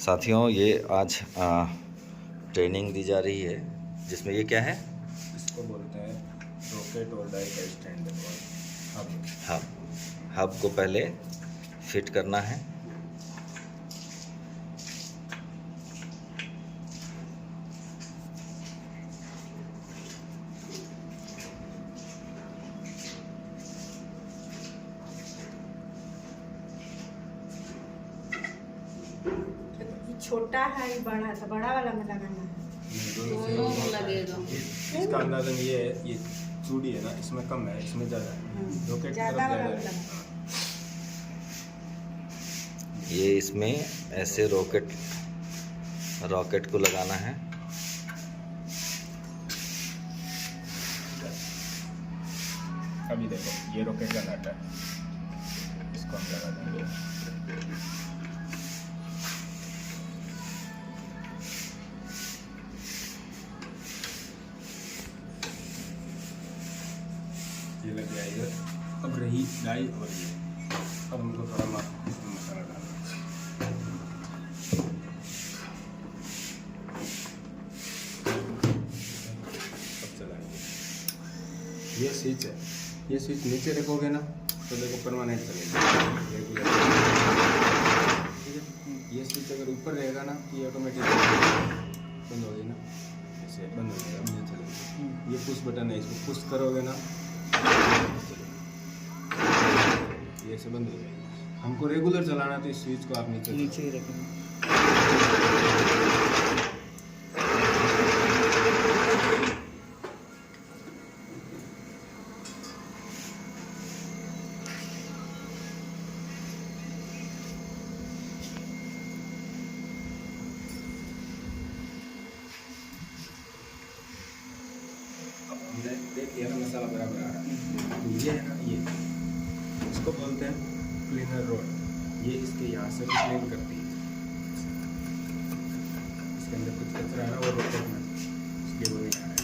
साथियों, ये आज ट्रेनिंग दी जा रही है जिसमें ये क्या है, इसको बोलते हैं रॉकेट और डाई का स्टैंड हब। हब को पहले फिट करना है। छोटा है बड़ा है, तो बड़ा वाला में लगाना है। दोनों लगेगा। इसका अंदाजन ये है, ये चूड़ी है ना, इसमें कम है, इसमें ज़्यादा है। रॉकेट ज़्यादा वाला में है। लगाना। ये इसमें ऐसे रॉकेट को लगाना है। अभी देखो, ये रॉकेट का नट है, इसको हम लगा देंगे। ये लग गया इधर। अब रही डाई और ये, अब हमको थोड़ा मसाला डालना है। अब चलाएंगे। ये स्विच है, ये स्विच नीचे रखोगे ना तो देखो परमानेंट चलेगा, रेगुलर। ठीक है, ये स्विच अगर ऊपर रहेगा ना ये ऑटोमेटिक बंद होगी ना, ऐसे बंद हो जाएगा, नहीं चलेगा। ये पुश बटन है, इसको पुश करोगे ना ये ऐसे बंद हो जाएगा। हमको रेगुलर चलाना तो इस स्विच को आप नीचे ही रखेंगे। देखिए ना मसाला बराबर आ रहा है। तो ये है ना, ये इसको बोलते हैं क्लीनर रोड। ये इसके यहाँ से क्लीन करती है। इसके अंदर कुछ कचरा है ना, वो रोकेट में इसलिए वो नहीं आ रहा है।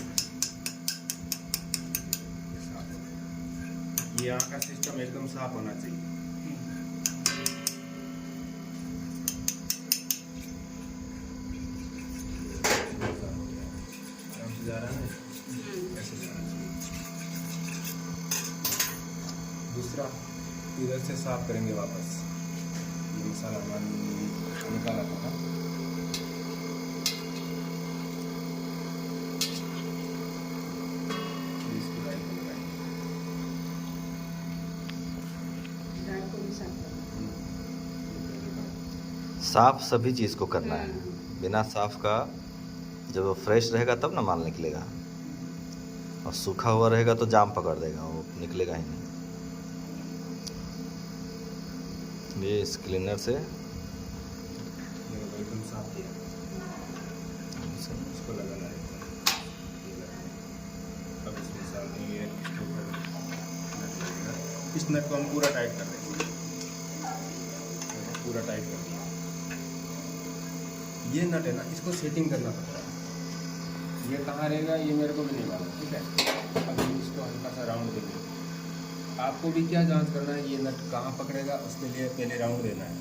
ये यहाँ का सिस्टम एकदम साफ होना चाहिए। आराम से जा रहा है ना, ऐसे जा रहा है। दूसरा इधर से साफ करेंगे वापस। ये मसाला हमारा निकाला था। इसकी डाई को लगाएंगे। डाई को भी साफ करना। साफ सभी चीज़ को करना है। बिना साफ का जब वो फ्रेश रहेगा तब ना माल निकलेगा, और सूखा हुआ रहेगा तो जाम पकड़ देगा, वो निकलेगा ही नहीं। ये इस क्लीनर से एकदम साफ किया, इसको लगाना है। अब इसमें साथ ये इस नट को हम पूरा टाइट कर देंगे। पूरा टाइट कर दिया। ये नट है ना, इसको सेटिंग करना पड़ता है। ये कहाँ रहेगा ये मेरे को भी नहीं मालूम। ठीक है, अभी इसको हल्का सा राउंड देंगे। आपको भी क्या जांच करना है, ये नट कहाँ पकड़ेगा, उसके लिए पहले राउंड देना है।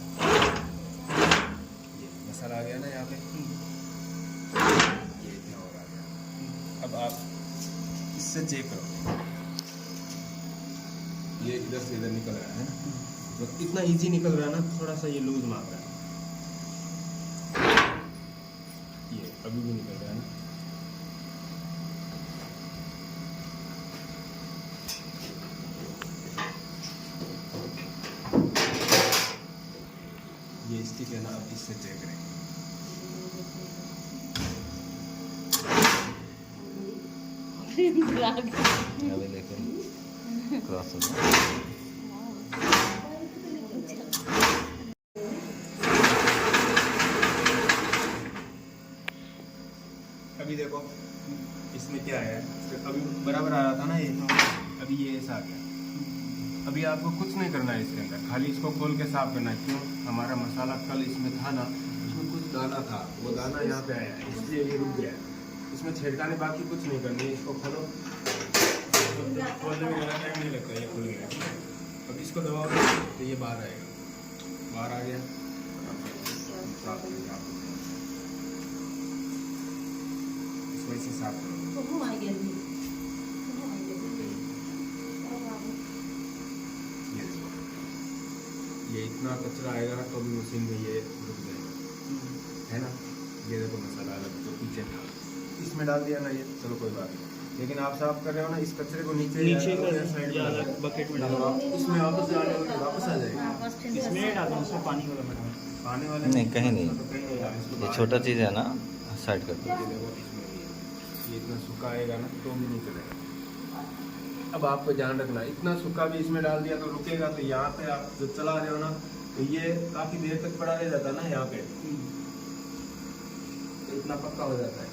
ये मसाला आ गया ना यहाँ पे, ये इतना और आ गया। अब आप इससे चेक करो, ये इधर से इधर निकल रहा है ना, तो इतना इजी निकल रहा है ना, थोड़ा सा ये लूज मार रहा है। ये अभी भी निकल रहा है ना। ये स्टिक है ना, अब इससे चेक करेंगे। अभी देखो क्रॉस हो गया। अभी देखो इसमें क्या है, अभी बराबर आ रहा था ना ये, अभी ये ऐसा आ गया। अभी आपको कुछ नहीं करना है इसके अंदर, खाली इसको खोल के साफ करना है। क्यों, हमारा मसाला कल इसमें था ना, इसमें कुछ दाना था, वो दाना यहाँ पे आया है, इसलिए ये रुक गया है। इसमें छेड़खानी बाकी कुछ नहीं करनी है। इसको खोलो, खोलने में ज़्यादा टाइम नहीं लगता, ये खुल गया। अब इसको दबाओगे तो ये बाहर आएगा, बाहर आ गया। साफ इसको ऐसे साफ करो। ये देखो, ये इतना कचरा आएगा ना तो भी मशीन में ये रुक जाएगा, है ना। ये देखो मसाला अलग जो पीछे था इसमें डाल दिया ना, ये चलो कोई बात नहीं। लेकिन आप साफ कर रहे हो ना, इस कचरे को नीचे साइड में अलग बकेट में डालो, इसमें वापस डालो तो वापस आ जाएगा। इसमें डालो, उसमें पानी वाला मैडम। पानी वाले नहीं, कहीं नहीं। तो कहीं नहीं डालो, इसको ये बाहर छोटा चीज़ है ना, साइड कर दो। ये देखो इसमें भी है। ये इतना सूखा आएगा ना तो भी नहीं चलेगा। अब आपको ध्यान रखना, इतना सूखा भी इसमें डाल दिया तो रुकेगा, तो यहाँ पे आप जो चला रहे हो ना तो ये काफी देर तक पड़ा रह जाता है ना यहाँ पे, तो इतना पक्का हो जाता है।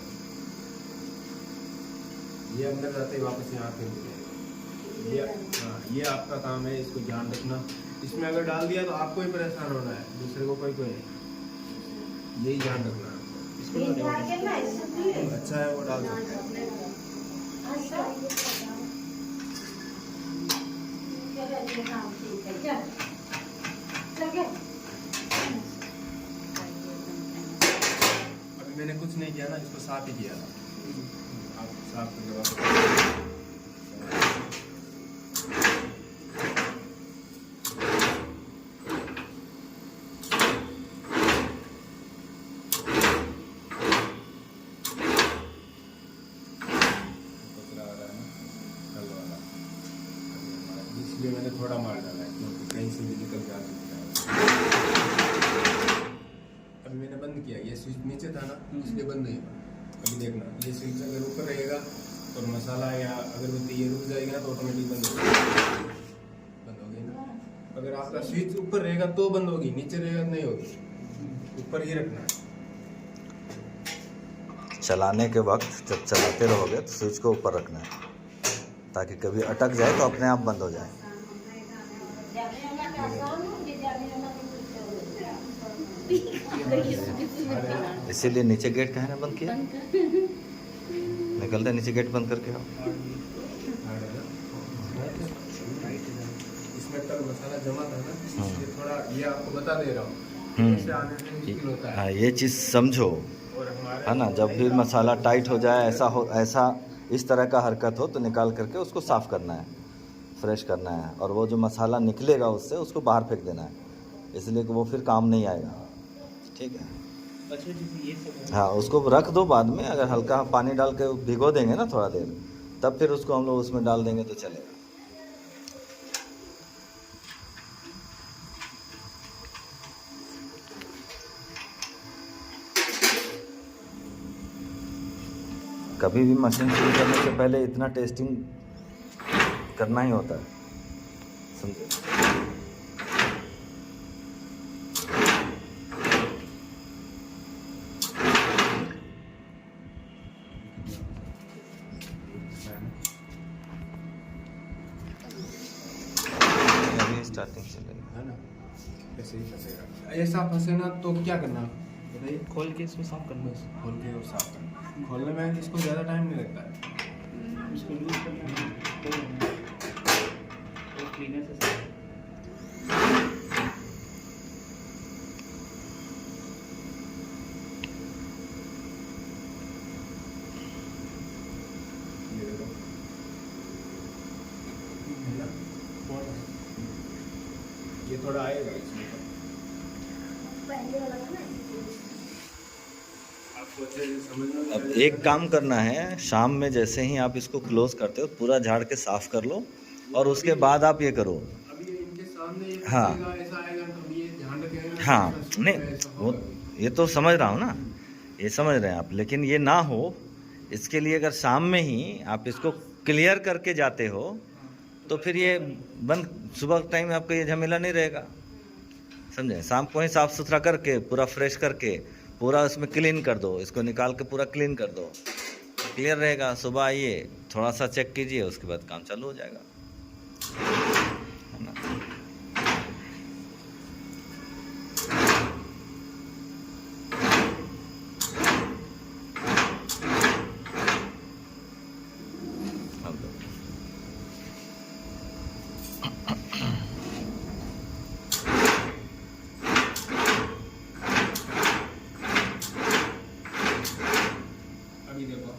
ये अंदर जाते ही वापस यहाँ पे रुकेगा। ये हाँ, ये आपका काम है, इसको ध्यान रखना। इसमें अगर डाल दिया तो आपको ही परेशान होना है, दूसरे को कोई नहीं। यही ध्यान रखना है। इसको डाल दो। अच्छा है वो डाल सकते हैं। अभी मैंने कुछ नहीं किया ना, इसको साफ ही किया था। आप साफ करके वापस कचरा आ रहा है ना, कल वाला, इसलिए मैंने थोड़ा मार डाला है क्योंकि कहीं से भी निकल जा सकता है। अभी मैंने बंद किया, ये स्विच नीचे था ना इसलिए बंद नहीं हुआ। अभी देखना, ये स्विच अगर ऊपर रहेगा और मसाला या अगरबत्ती ये रुक जाएगी ना तो ऑटोमेटिक बंद हो गई ना। अगर आपका स्विच ऊपर रहेगा तो बंद होगी, नीचे रहेगा तो नहीं होगी, ऊपर ही रखना है। चलाने के वक्त जब चलाते रहोगे तो स्विच को ऊपर रखना है, ताकि कभी अटक जाए तो अपने आप बंद हो जाए। इसीलिए नीचे गेट कहाँ है बंद किया, निकलते नीचे गेट बंद करके आओ। इसमें कल मसाला जमा था ना, इसलिए थोड़ा ये आपको बता दे रहा हूँ, इससे आने में मुश्किल होता है। हाँ, ये चीज़ समझो, और हमारे है ना। जब भी मसाला टाइट हो जाए, ऐसा इस तरह का हरकत हो तो निकाल करके उसको साफ़ करना है, फ्रेश करना है। और वो जो मसाला निकलेगा उससे उसको बाहर फेंक देना है, इसलिए कि वो फिर काम नहीं आएगा। ठीक है, अच्छा जैसे ये सब हाँ, उसको रख दो। बाद में अगर हल्का पानी डाल के भिगो देंगे ना थोड़ा देर, तब फिर उसको हम लोग उसमें डाल देंगे तो चलेगा। कभी भी मशीन शुरू करने से पहले इतना टेस्टिंग करना ही होता है, समझे। अभी स्टार्टिंग चलेगा, है ना, ऐसे ही फंसेगा। ऐसा फंसे ना तो क्या करना बताइए। खोल के इसमें साफ करना है। खोल के और साफ करना। खोलने में इसको ज़्यादा टाइम नहीं लगता है। इसको लूज करना है तो क्लीनर से साफ। ये देखो, है ना, ये थोड़ा आएगा इसमें तो। आपको अच्छे से समझना अब एक काम करना है, शाम में जैसे ही आप इसको क्लोज करते हो पूरा झाड़ के साफ कर लो, और उसके बाद आप ये करो। अभी ये इनके सामने ये हाँ। फंसेगा, ऐसा आएगा तो ये ध्यान रखेंगे। हाँ, नहीं वो ये तो समझ रहा हूँ ना, ये समझ रहे हैं आप, लेकिन ये ना हो इसके लिए अगर शाम में ही आप इसको क्लियर करके जाते हो तो फिर ये बंद, सुबह टाइम में आपका ये झमेला नहीं रहेगा, समझे। शाम को ही साफ़ सुथरा करके पूरा फ्रेश करके पूरा उसमें क्लीन कर दो, इसको निकाल के पूरा क्लीन कर दो, क्लियर रहेगा। सुबह आइए, थोड़ा सा चेक कीजिए, उसके बाद काम चालू हो जाएगा, है ना। अभी देखो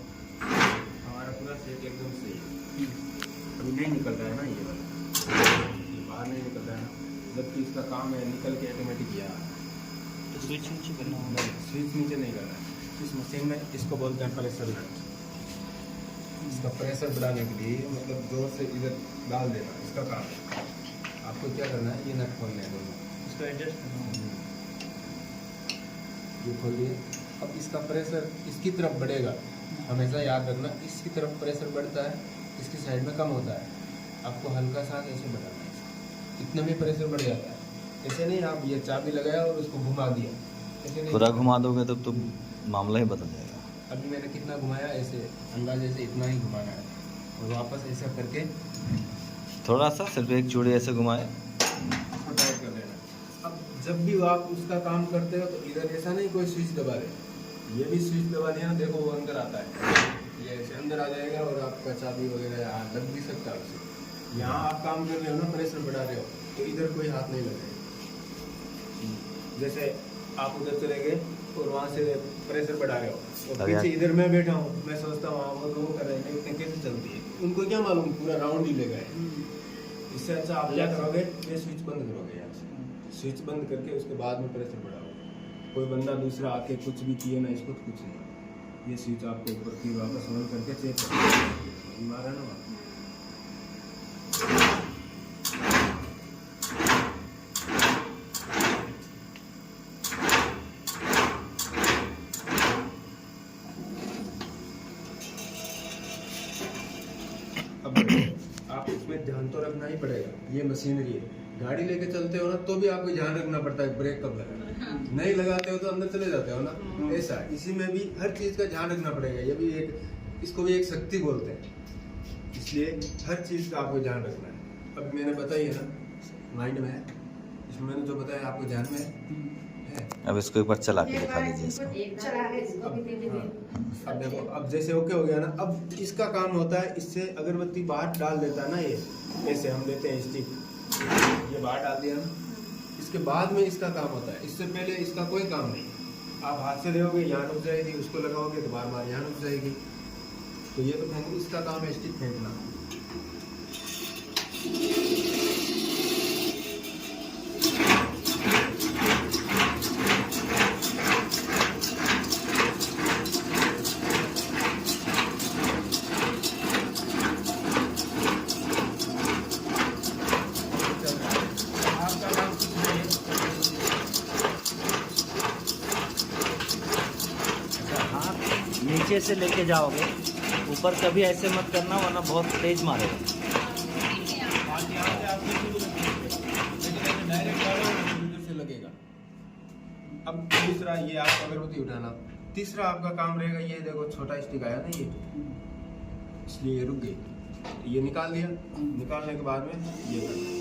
स्विच नीचे करना होगा। स्विच नीचे नहीं करना है। इस मशीन में इसको बोलते हैं प्रेशर नट। इसका प्रेशर बढ़ाने के लिए मतलब जोर से इधर डाल देना इसका काम है। आपको क्या करना है, ये नट खोलने हैं दोनों, इसको एडजस्ट करना होगा। ये खोल दिए। अब इसका प्रेशर इसकी तरफ बढ़ेगा, हमेशा याद रखना, इसकी तरफ प्रेशर बढ़ता है, इसकी साइड में कम होता है। आपको हल्का सा ऐसे बढ़ाना है, इतना में प्रेशर बढ़ जाता है। ऐसे नहीं आप ये चाबी लगाया और उसको घुमा दिया, ऐसे नहीं। पूरा घुमा दोगे तब तो मामला ही बदल जाएगा। अभी मैंने कितना घुमाया, ऐसे अंदाजे से इतना ही घुमाना है और वापस ऐसा करके थोड़ा सा सिर्फ एक चूड़ी ऐसे घुमाए। इसको टाइट कर देना। अब जब भी आप उसका काम करते हो तो इधर ऐसा नहीं कोई स्विच दबा दे, ये भी स्विच दबा दिया ना, देखो वो अंदर आता है, ये ऐसे अंदर आ जाएगा और आपका चाबी वगैरह यहाँ लग भी सकता है उसे। यहाँ आप काम कर रहे हो ना, प्रेशर बढ़ा रहे हो, तो इधर कोई हाथ नहीं लगेगा। जैसे आप उधर चले गए और वहाँ से प्रेशर बढ़ा रहे हो और पीछे इधर मैं बैठा हूँ, मैं सोचता हूँ वो तो वो कर रहे हैं, इतने कैसे चलती है, उनको क्या मालूम पूरा राउंड ही ले गए। इससे अच्छा आप क्या करोगे, ये स्विच बंद करोगे यहाँ से, स्विच बंद करके उसके बाद में प्रेशर बढ़ाओगे। कोई बंदा दूसरा आके कुछ भी किए ना, इसको तो कुछ नहीं, ये स्विच आपको ऊपर फिर वापस ऑन करके चेक करो, मारा ना वहाँ। अब आप इसमें ध्यान तो रखना ही पड़ेगा, ये मशीनरी है, गाड़ी लेके चलते हो ना तो भी आपको ध्यान रखना पड़ता है ब्रेक कब लगाना, नहीं लगाते हो तो अंदर चले जाते हो ना, ऐसा इसी में भी हर चीज का ध्यान रखना पड़ेगा। ये भी एक, इसको भी एक शक्ति बोलते हैं, इसलिए हर चीज का आपको ध्यान रखना है। अब मैंने बताई है ना, माइंड में है, इसमें मैंने जो बताया आपको ध्यान में है। अब इसको एक बार चला के दिखा दीजिए इसको। अब देखो, अब जैसे ओके हो गया ना, अब इसका काम होता है, इससे अगरबत्ती बाहर डाल देता है ना, ये ऐसे हम देते हैं स्टिक, ये बाहर डाल दिया ना, इसके बाद में इसका काम होता है, इससे पहले इसका कोई काम नहीं। आप हाथ से देखोगे यहाँ रुक जाएगी, उसको लगाओगे तो बार बार यहाँ रुक जाएगी, तो ये तो फेंक, इसका काम है स्टिक फेंकना। नीचे से लेके जाओगे, ऊपर कभी ऐसे मत करना वरना बहुत तेज मारेगा। डायरेक्ट से लगेगा। अब दूसरा ये आप अगरबत्ती उठाना, तीसरा आपका काम रहेगा, ये देखो छोटा स्टिक आया ना ये, इसलिए ये रुक गई, ये निकाल दिया, निकालने के बाद में ये करना।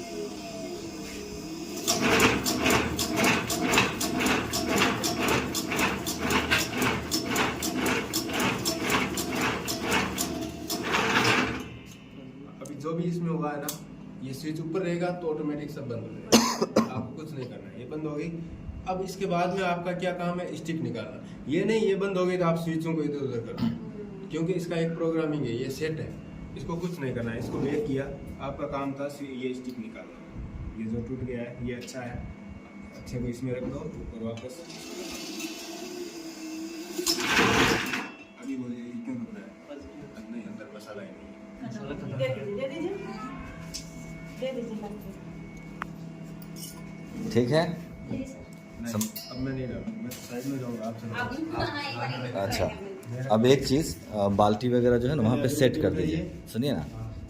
अभी जो भी इसमें हुआ है ना, ये स्विच ऊपर रहेगा तो ऑटोमेटिक सब बंद हो जाएगा, आपको कुछ नहीं करना है, ये बंद हो गई। अब इसके बाद में आपका क्या काम है, स्टिक निकालना। ये नहीं ये बंद हो गई तो आप स्विचों को इधर उधर करना, क्योंकि इसका एक प्रोग्रामिंग है, ये सेट है, इसको कुछ नहीं करना है। इसको बेक किया, आपका काम था ये स्टिक निकालना। ये जो टूट गया है ये अच्छा है, अच्छे को इसमें रख दो और वापस। अभी बोलिए क्यों टूट रहा है? नहीं, अंदर मसाला ही नहीं है। दे दीजिए ठीक है। नहीं, अब मैं नहीं डालूंगा, मैं साइड में जाऊंगा, आप चलो। अच्छा, अब एक चीज़, बाल्टी वगैरह जो है ना वहाँ पे सेट कर दीजिए। सुनिए ना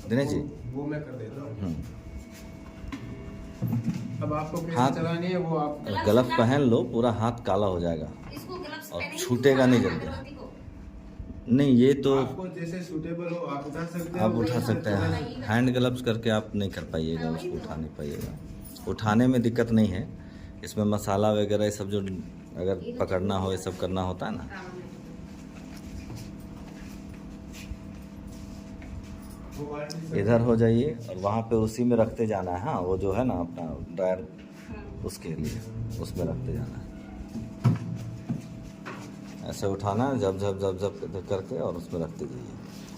दिनेश जी, वो मैं कर देता हूँ। हम्म, अब आपको कैसे हाथ- चलानी है वो आप ग्लव्स पहन लो, पूरा हाथ काला हो जाएगा और छूटेगा नहीं जल्दी। नहीं ये तो आपको जैसे सूटेबल हो आप उठा सकते हो, आप उठा सकते हैं, हैंड ग्लव्स करके आप नहीं कर पाइएगा, उसको उठा नहीं पाइएगा। उठाने में दिक्कत नहीं है, इसमें मसाला वगैरह ये सब जो अगर पकड़ना हो ये सब करना होता है ना। इधर हो जाइए और वहाँ पे उसी में रखते जाना है। हाँ वो जो है ना अपना ड्रायर, उसके लिए उसमें रखते जाना है, ऐसे उठाना है, जब जब जब जब इधर करके और उसमें रखते जाइए।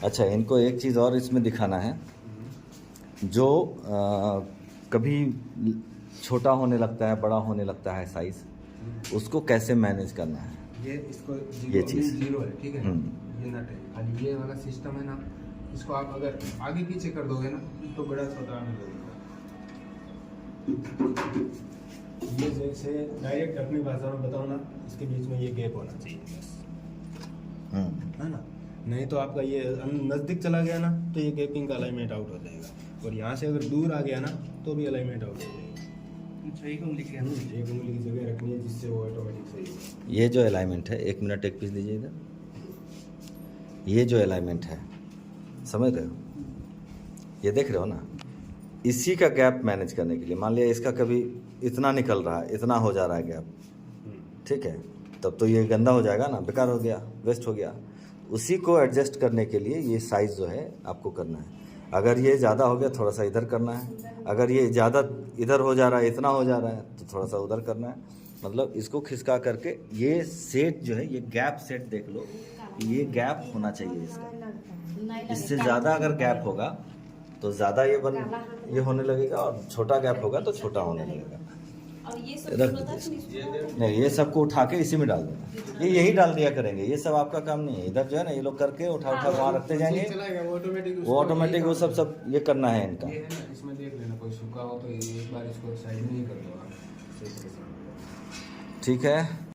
अच्छा, इनको एक चीज़ और इसमें दिखाना है, जो कभी छोटा होने लगता है, बड़ा होने लगता है साइज़, उसको कैसे मैनेज करना है। ये इसको ये चीज़। जीरो है, ठीक है ना, हम्म। ये नट है, खाली ये वाला सिस्टम है ना, इसको आप अगर आगे पीछे कर दोगे ना तो बड़ा छोटा आने लगेगा। ये जैसे डायरेक्ट अपनी भाषा में बताओ ना, इसके बीच में ये गैप होना चाहिए बस, है ना, नहीं तो आपका ये नज़दीक चला गया ना तो ये गैपिंग का अलाइनमेंट आउट हो जाएगा, और यहाँ से अगर दूर आ गया ना तो भी अलाइनमेंट आउट हो जाएगा। अच्छा, एक उंगली के एक उंगली की जगह रखनी है जिससे वो ऑटोमेटिक सही हो। ये जो अलाइनमेंट है, 1 मिनट एक पीस दीजिए इधर। ये जो अलाइनमेंट है, समझ रहे हो, ये देख रहे हो ना, इसी का गैप मैनेज करने के लिए, मान लिया इसका कभी इतना निकल रहा है, इतना हो जा रहा है गैप, ठीक है, तब तो ये गंदा हो जाएगा ना, बेकार हो गया, वेस्ट हो गया। उसी को एडजस्ट करने के लिए ये साइज़ जो है आपको करना है। अगर ये ज़्यादा हो गया थोड़ा सा इधर करना है, अगर ये ज़्यादा इधर हो जा रहा है, इतना हो जा रहा है, तो थोड़ा सा उधर करना है। मतलब इसको खिसका करके ये सेट जो है, ये गैप सेट देख लो, ये गैप होना चाहिए इसका। इससे ज़्यादा अगर गैप होगा तो ज़्यादा ये होने लगेगा, और छोटा गैप होगा तो छोटा होने लगेगा। और ये सब रख होता दीजिए। है नहीं, ये सबको उठा के इसी में डाल देना, ये यही डाल दिया करेंगे, ये सब आपका काम नहीं है। इधर जो है ना, ये लोग करके उठा वहाँ रखते जाएंगे, चला गया वो ऑटोमेटिक, वो ऑटोमेटिक वो सब ये करना है इनका। ये है ना, इसमें देख लेना कोई सूखा हो तो एक बार इसको साइड में ही कर दो आप, ठीक है।